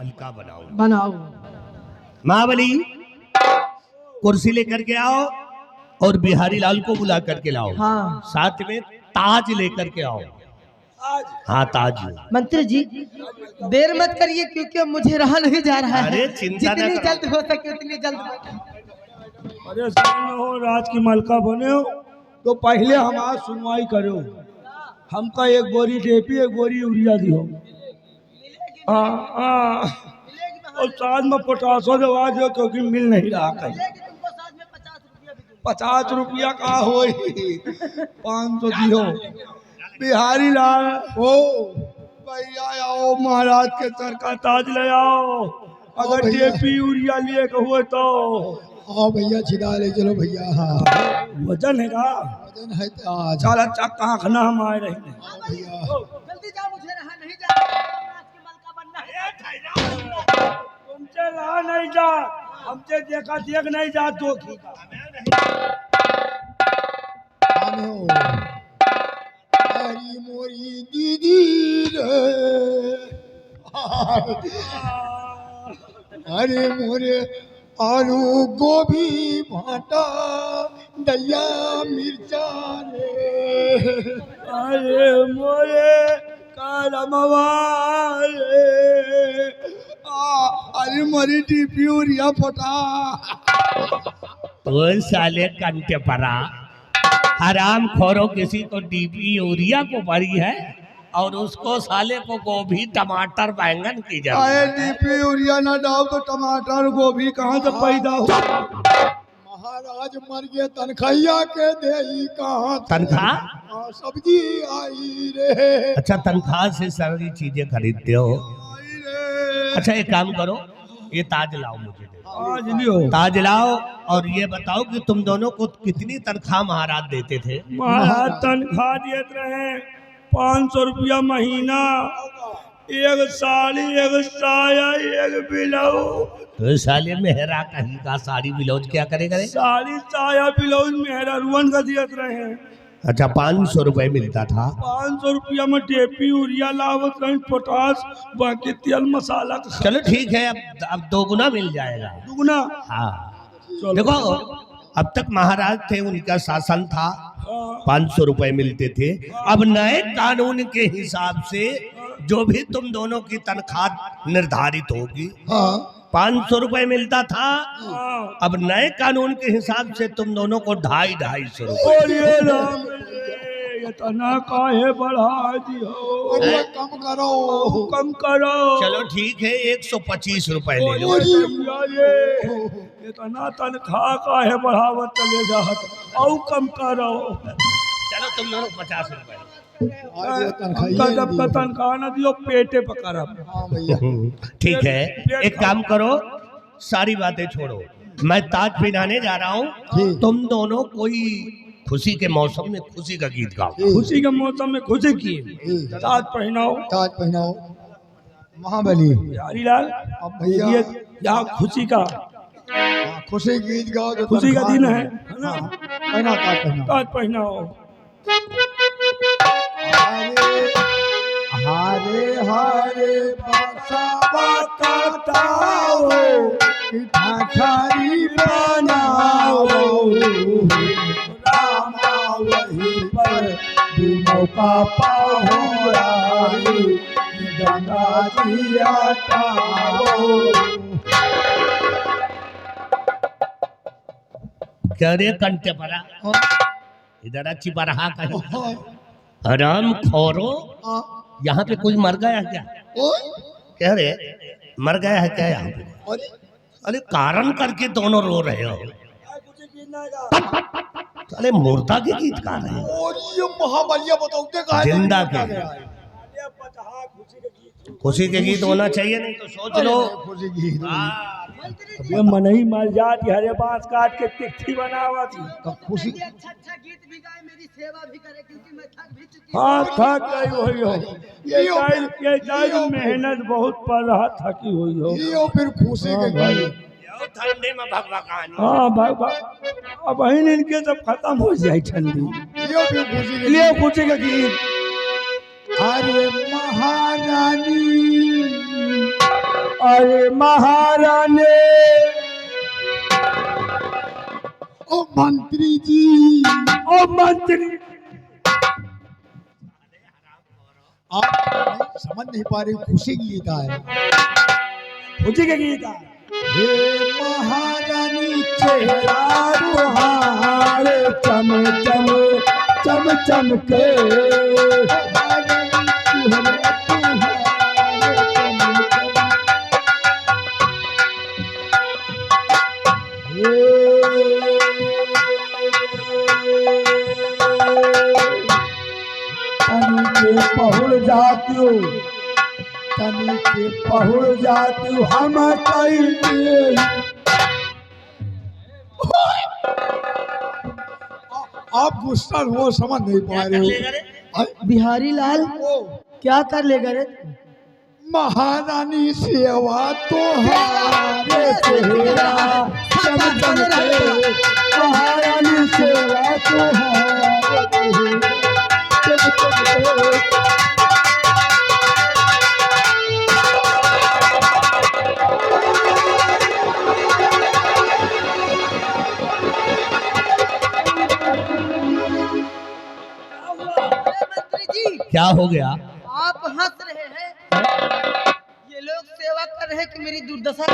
मलका बनाऊं। बनाओ। महाबली कुर्सी लेकर के आओ और बिहारी लाल को बुला करके लाओ। हाँ। साथ में ताज लेकर के आओ। हाँ ताज। मंत्री जी देर मत करिए क्योंकि अब मुझे रहा नहीं जा रहा है। अरे चिंता न जितनी करो। जल्द हो सके उतनी जल्द। परेशान हो, राज की मलका बने हो तो पहले हमारी सुनवाई करो। हमका एक बोरी डेपी एक बोरी यूरिया दियो। और साथ में पोटासो दवा दो क्योंकि मिल नहीं रहा कहीं। 50 रुपया का हो 500 दियो। बिहारी लाल ओ भैया आओ, महाराज के सर का ताज ले आओ। अगर डेपी यूरिया लिए के हुए तो हाँ भैया छिदा ले चलो भैया। हाँ वजन है का वजन है आज। चल अच्छा कहाँ खाना हम आए रहे हैं। भैया जल्दी जाओ मुझे रहा नहीं जा रहा है। आज की मलका बनना है। तुमसे रहा नहीं जा, हमसे देखा देख नहीं जा तो की आने हो हरी मोरी दीदी रे। अरे मोरे आलू गोभी भाटा दया मिर्चा रे। अरे मोरे कालमवा रे। अरे मोरी डीपी यूरिया फटा। तो साले कंटे परा हराम खोरो, किसी को डीपी यूरिया को पड़ी है और उसको साले को गोभी टमाटर बैंगन की अरे जरूरत है। डीपी यूरिया ना डाल तो टमाटर गोभी कहाँ से पैदा हो। महाराज मर गए तनखैया के दे कहाँ से? तनख्वाह? सब्जी आई रे। अच्छा तनख्वाह से सारी चीजें खरीदते हो। आई रे। अच्छा एक काम करो, ये ताज लाओ मुझे दे। आज लियो। ताज लाओ और ये बताओ कि तुम दोनों को कितनी तनख्वाह महाराज देते थे? महाराज तनख्वाह देते रहे 500 रुपया महीना, एक साड़ी एक साया एक ब्लाउज। तो साले मेहरा कहीं का साड़ी ब्लाउज क्या करेगा रे? साड़ी साया ब्लाउज मेहरा रुअन का देते रहे। अच्छा 500 रुपए मिलता था। 500 रुपया में डेपी यूरिया लावत रहे, पोटास बाकी तेल मसाला का चलो ठीक है, अब दोगुना मिल जाएगा। दुगना। हाँ चलो। देखो अब तक महाराज थे, उनका शासन था, 500 रुपए मिलते थे। अब नए कानून के हिसाब से जो भी तुम दोनों की तनख्वाह निर्धारित होगी, हाँ 500 रुपए मिलता था। हाँ। अब नए कानून के हिसाब से तुम दोनों को 250 रुपए। और ये राम रे, इतना काहे बढ़ा दियो। अरे कम करो। कम करो। चलो ठीक है 125 रुपए ले लो। और ये इतना तनख्वाह काहे बढ़ावत चले जात और कम करो। चलो तुम दोनों 50 रुपए। आज हमका जब का तनख्वाह न दियो पेटे पकड़ब। हाँ भैया ठीक है एक काम करो, सारी बातें छोड़ो, मैं ताज पहनाने जा रहा हूँ। ठीक। तुम दोनों कोई खुशी के मौसम में खुशी का गीत गाओ। खुशी के मौसम में खुशी की ताज पहनाओ। ताज पहनाओ महाबली। हरीलाल अब भैया ये यहाँ खुशी का हाँ, खुशी गीत गाओ तो खुशी का तनख्वाह दिन दो। है ना। हाँ, पहना ताज पहनाओ। ताज पहनाओ। हरे हरे बसवा कटाओ ठाठारी बनाओ रामा वहीं पर दिनों का पहुँचाई गंगा जी आटाओ। क्या रे कंटे परा, इधर अच्छी बरहा कहीं। हराम खोरो, यहाँ पे कोई मर गया क्या? कह रहे मर गया है क्या यहाँ पे? अरे कारण करके दोनों रो रहे हो। अरे मुर्दा के गीत गा रहे हो। और ये महाबलिया बताओ का जिंदा के खुशी के गीत होना चाहिए, नहीं तो सोच लो। खुशी गीत ये मनही मर जाती, हरे बांस काट के तिथि बनावा थी। खुशी अच्छा अच्छा गीत भी गाए, मेरी सेवा भी करे क्योंकि मैं थक भी चुकी हाँ थक गई हुई हो। ये जायज मेहनत बहुत पर रहा, थकी हुई हो। ये फिर खुशी के गीत। ठंडे में भगवा कहानी। हाँ भाई अब बहन इनके सब खत्म हो जाए ठंडी। ये फिर खुशी के लिए खुशी का गीत। अरे महारानी अरे महारानी ओ मंत्री जी, ओ मंत्री, आप समझ नहीं पा रहे, खुशी की गीता है। खुशी के गीत है। हे महारानी चेहरा तुम्हारे चम चम चम चम के पहुड़ जाती हूँ, तनी के पहुड़ जाती हूँ हम कहीं। आप गुस्सा हो, समझ नहीं पा रहे हो। बिहारी लाल ओ, क्या कर लेगा रे? महारानी सेवा तुम्हारे चेहरा चम चम के, महारानी सेवा तुम्हारे चम चम के। मंत्री जी, क्या हो गया? आप हंस रहे हैं। ये लोग सेवा कर रहे हैं कि मेरी दुर्दशा।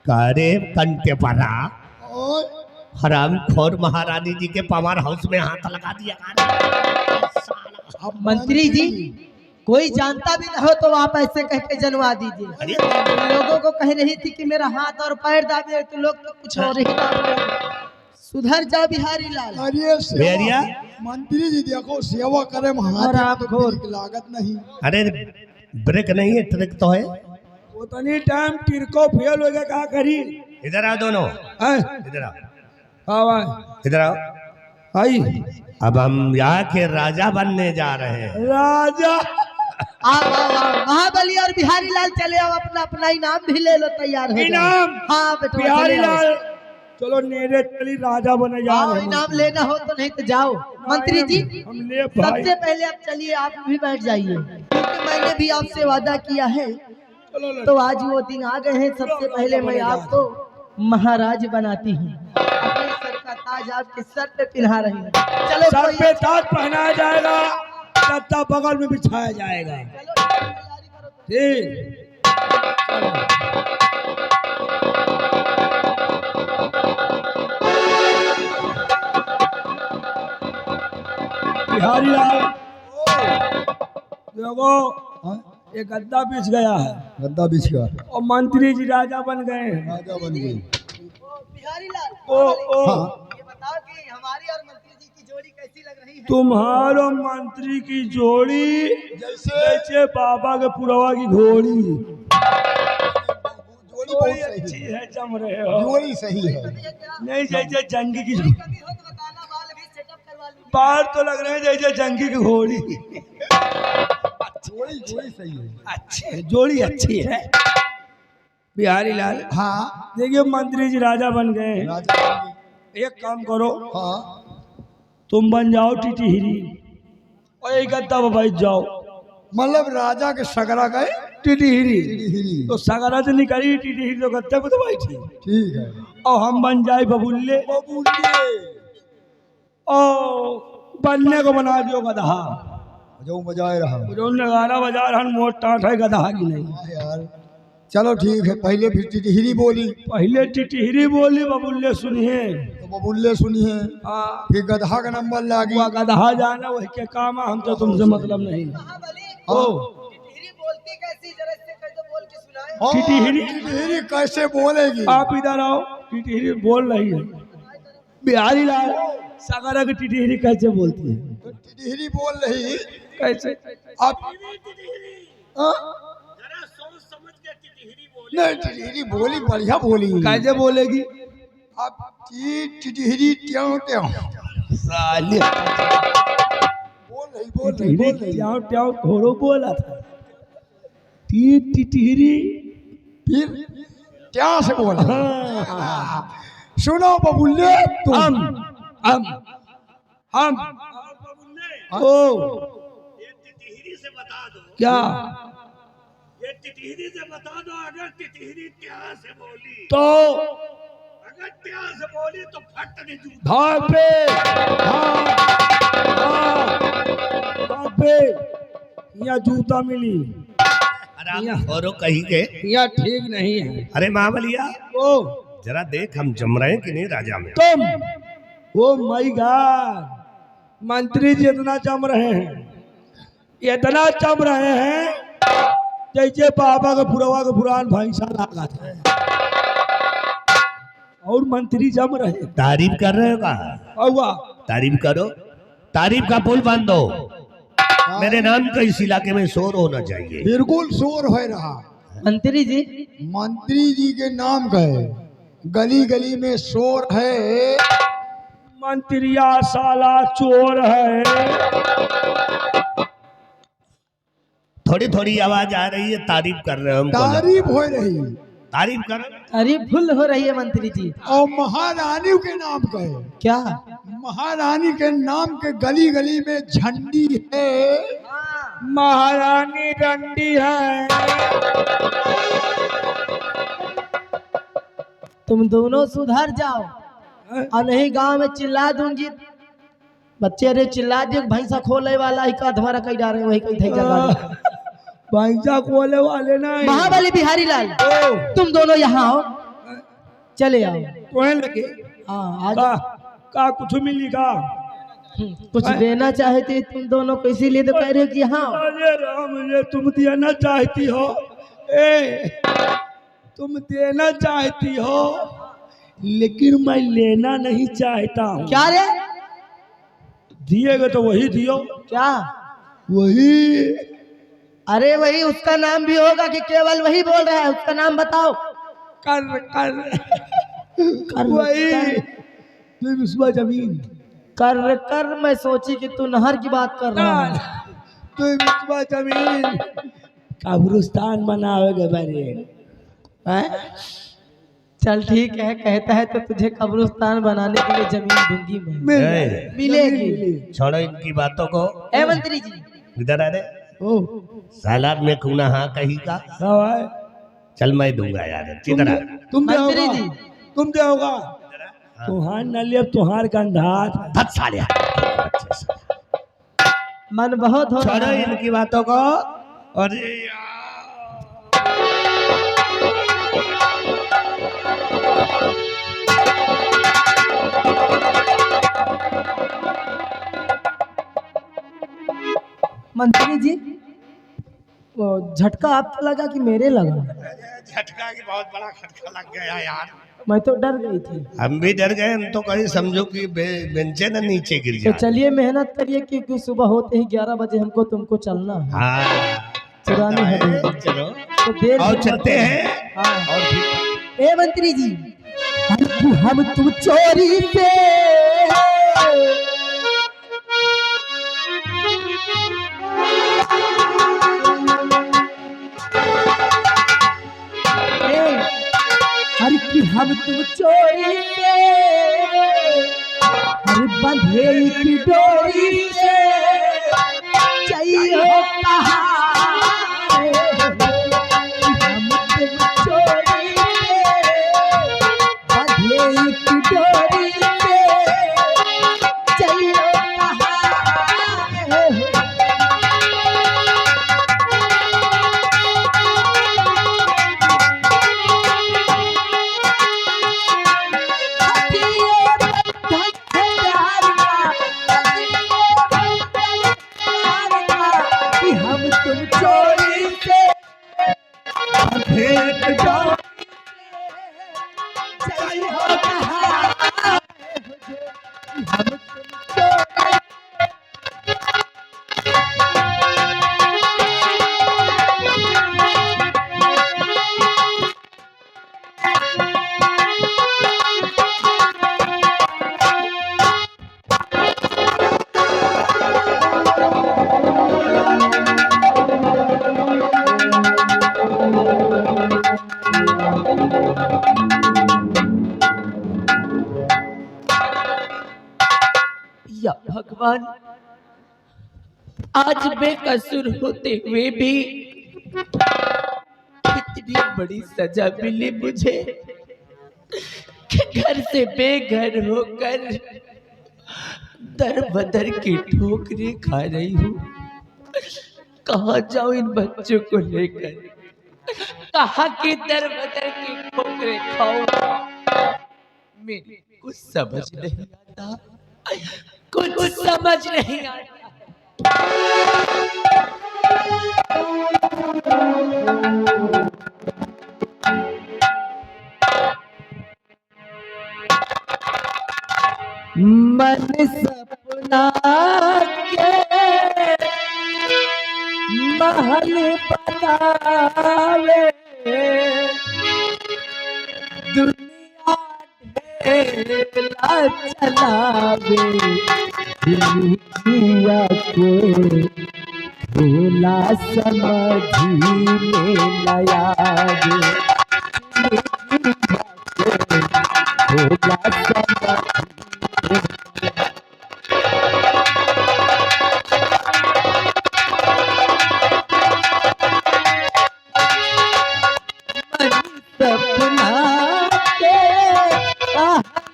करे कंटे पड़ा और हराम खोर महारानी जी के पावर हाउस में हाथ लगा दिया। आप मंत्री जी, कोई जानता भी ना हो तो आप ऐसे कह के जनवा दीजिए। अरे लोगों को कह रही थी कि मेरा हाथ और पैर दाबे तो लोग तो कुछ और ही दाबे। सुधर जा बिहारी लाल। अरे बेरिया? मंत्री जी देखो, सेवा करे और महाराज आप तो घोर। ब्रेक लागत नहीं। अरे ब्रेक नहीं है, ट्रिक तो है। उतनी टाइम टिरको फेल हो गया, क्या करी? इधर आओ दोनों, हैं? इधर आओ, हाँ भाई, इधर आओ। आई अब हम यहाँ के राजा बनने जा रहे हैं। राजा। आओ महाबली और बिहारी लाल चले आओ, अपना अपना इनाम भी ले लो, तैयार हो जाओ। इनाम? हाँ बेटा, बिहारी चले आओ। लाल चलो नेरे चली, राजा बने जा आओ, रहे हैं। इनाम लेना हो तो नहीं तो जाओ। मंत्री जी, हम ले भाई। सबसे पहले आप चलिए, आप भी बैठ जाइए, क्योंकि मैंने भी आपसे वादा किया है। चलो तो आज वो दिन आ गए हैं। सबसे पहले मैं आपको महाराज बनाती हूँ। अपने सर का ताज आपके सर पे पिन्हा रही हूँ। चलो सर कोई- पे ताज पहनाया जाएगा, गद्दा बगल में बिछाया जाएगा। चलो, तैयारी करो। ठीक। बिहारी लाल देखो, ये गद्दा बिछ गया है गद्दा बिछ गया, और मंत्री जी राजा बन गए हैं। राजा बन गई। बिहारी लाल, ओ हाँ। ये बताओ कि हमारी और मंत्री जी की जोड़ी कैसी लग रही है? तुम्हारो मंत्री की जोड़ी जैसे जैसे बाबा के पुरवा की घोड़ी। जोड़ी बहुत जोड़ी सही अच्छी है, है, जम रहे हो। जोड़ी सही है। ये क्या? नहीं जैसे जंगी की जोड़ी। कभी हो तो बताना, बाल भी सेटअप करवा लूंगी। बाल तो लग रहे हैं जैसे जंगी की घोड़ी। जोड़ी जोड़ी सही है। अच्छी है, जोड़ी अच्छी है। बिहारी लाल हाँ, देखिए, मंत्री जी राजा बन गए हैं। राजा बन गई। एक काम करो, हाँ, तुम बन जाओ टिटिहरी और एक गद्दा पर बैठ जाओ। मतलब राजा के सगरा गए टिटिहरी हिरी। तो सगरा तो निकली, टिटिहरी तो गद्दे पर तो बैठी। ठीक है। और हम बन जाए बबुल्ले, और बनने को बना दियो गधा। जो बजाए रहा। जो नगारा बजा रहा मोट टाट है, गधा की नहीं। हाँ यार, चलो ठीक है। पहले फिर टिटहिरी बोली, पहले टिटिहरी बोली, बबुल्ले सुनिए। तो बबुल्ले सुनिए, हाँ, फिर गधा का नंबर लागी। हुआ गधा जाना वही के काम है, हम तो तुमसे मतलब नहीं। महाबली, ओ टिटहिरी बोलती कैसी, जरा इससे कह दो, बोल के सुनाए। हाँ, टिटहिरी? टिटहिरी कैसे बोलेगी? आप इधर आओ, टिटिहरी बोल रही है। बिहारी लाल, सगरा की टिटिहरी कैसे बोलती है? तो टिटहिरी बोल रही। कैसे? आप हाँ? नहीं, टिटहिरी बोली, बढ़िया बोली। कैसे बोलेगी? आप टिटहिरी ट्यों ट्यों साले बोल रही। ट्याव ट्याव घोड़ो बोला था। टिटिहरी फिर क्या से बोला? हाँ। सुनो बबुल्ले, तुम हम ओ क्या ये टिटहरी से बता दो, अगर टिटहरी त्याग से बोली तो अगर त्याग से बोली तो फट नहीं जूता। भाग पे, भाग पे, यहाँ जूता मिली। आराम करो कहीं के। यहाँ ठीक नहीं है। अरे महाबलिया ओ जरा देख हम जम रहे हैं कि नहीं राजा में। तुम, ओ माय गॉड, मंत्री जी इतना जम रहे हैं, इतना जम रहे हैं जैसे बाबा का पुरान भैंसा लगा था। और मंत्री जम रहे हैं। तारीफ कर रहे हो का? हुआ तारीफ करो, तारीफ का पुल बांधो। मेरे नाम का इस इलाके में शोर होना चाहिए। बिल्कुल शोर हो रहा। मंत्री जी, मंत्री जी के नाम का है, गली गली में शोर है। मंत्रिया साला चोर है। थोड़ी थोड़ी आवाज आ रही है, तारीफ कर रहे हो हमको ना। तारीफ हो रही तारीफ करो। अरे भूल हो रही है मंत्री जी। और महारानी के नाम का है। क्या? महारानी के नाम के गली गली में झंडी है। महारानी रंडी है। तुम दोनों सुधर जाओ और नहीं गांव में चिल्ला दूंगी। बच्चे रे चिल्ला दियो, भैंसा खोले वाला ही का तुम्हारा कहीं डाले वही कहीं जगह। भैंसा खोले वाले नहीं। महाबली बिहारी लाल, तुम दोनों यहाँ आओ, चले आओ। कोहे लगे हाँ आज का कुछ मिली का? कुछ देना चाहते तुम दोनों को, इसीलिए तो कह रहे हो कि हाँ। अरे राम, ये तुम देना चाहती हो, ए तुम देना चाहती हो, लेकिन मैं लेना नहीं चाहता हूँ। क्या रे? दिएगा तो वही दियो। क्या? वही। अरे वही उसका नाम भी होगा कि केवल वही बोल रहा है? उसका नाम बताओ। कर कर कर वही कर, विश्वा जमीन। कर कर मैं सोची कि तू नहर की बात कर रहा है। तो विश्वा जमीन कब्रिस्तान बनाओगे बारे हैं? चल ठीक है, कहता है तो तुझे कब्रिस्तान बनाने के लिए जमीन दूंगी मैं। मिलेगी। छोड़ो इनकी बातों को। ए मंत्री जी, इधर आ रे। ओ सालाब में खूना हाँ कहीं का। सवाल चल मैं दूंगा यार, किधर आ? तुम मंत्री दोगा, जी। तुम दोगा। तुहार न ले, तुहार गंधात धत सालिया। मन बहुत हो छोड़ो रहा है। इनकी बातों को। और मंत्री जी, वो झटका आपको लगा कि मेरे लगा? झटका की बहुत बड़ा खटका लग गया यार। मैं तो डर गई थी। हम भी डर गए, हम तो कहीं समझो कि बेंचे ना नीचे गिर तो जाए। चलिए मेहनत करिए, क्योंकि सुबह होते ही 11 बजे हमको तुमको चलना है। हाँ चुरानी है। चलो तो देर और मत चलते करो। हैं। हाँ। और फिर ए मंत्री जी, हम तुम चोरी से हर की हम तुम चोरी से, हर बंधे की डोरी से चाहिए कहा। हम तुम चोरी से, बंधे की डोरी से चाहिए कहा। हम तुम चोरी से भेंट जाओ चाहिए कहा। हम तुम चोरी या भगवान, आज बेकसूर होते हुए भी इतनी बड़ी सजा मिली मुझे कि घर से बेघर होकर दर बदर की ठोकरें खा रही हूँ। कहाँ जाऊं इन बच्चों को लेकर, कहाँ की दर बदर की ठोकरें खाऊं। मेरे कुछ समझ नहीं आता, कुछ समझ नहीं आता। मन सपना के महल बनावे, दुनिया ढेला चलावे, दुनिया के ढेला समझी में लयावे, ढेला समझी सपना के चलावे,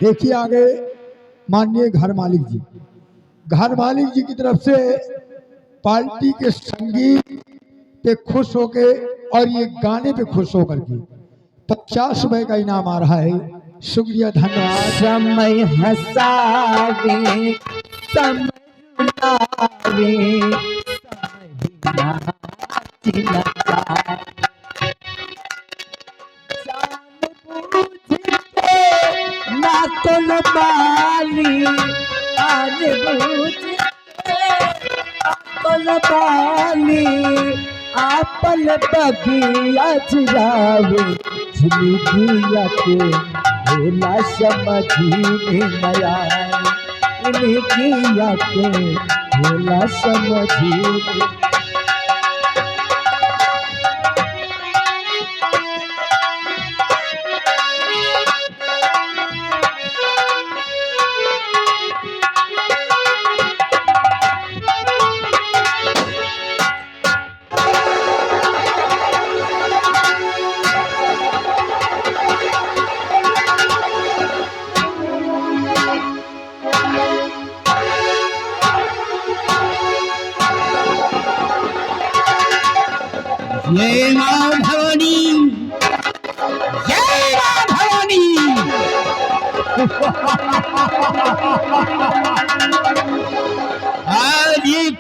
देखिए आगे माननीय घर मालिक जी, घर मालिक जी की तरफ से पार्टी के संगीत पे खुश होके और ये गाने पे खुश होकर के 50 रुपए का इनाम आ रहा है। शुक्रिया, धन्यवाद। समय हंसावे, समय रुलावे, समय नाच नचावे, ना कोल बाली आन बूझ कोल बाली आपल बगिया चुरावे, झुलगिया के भेला समझी में नया, इनगिया के भेला समझी में। जय मां भवानी, जय मां भवानी। आज ये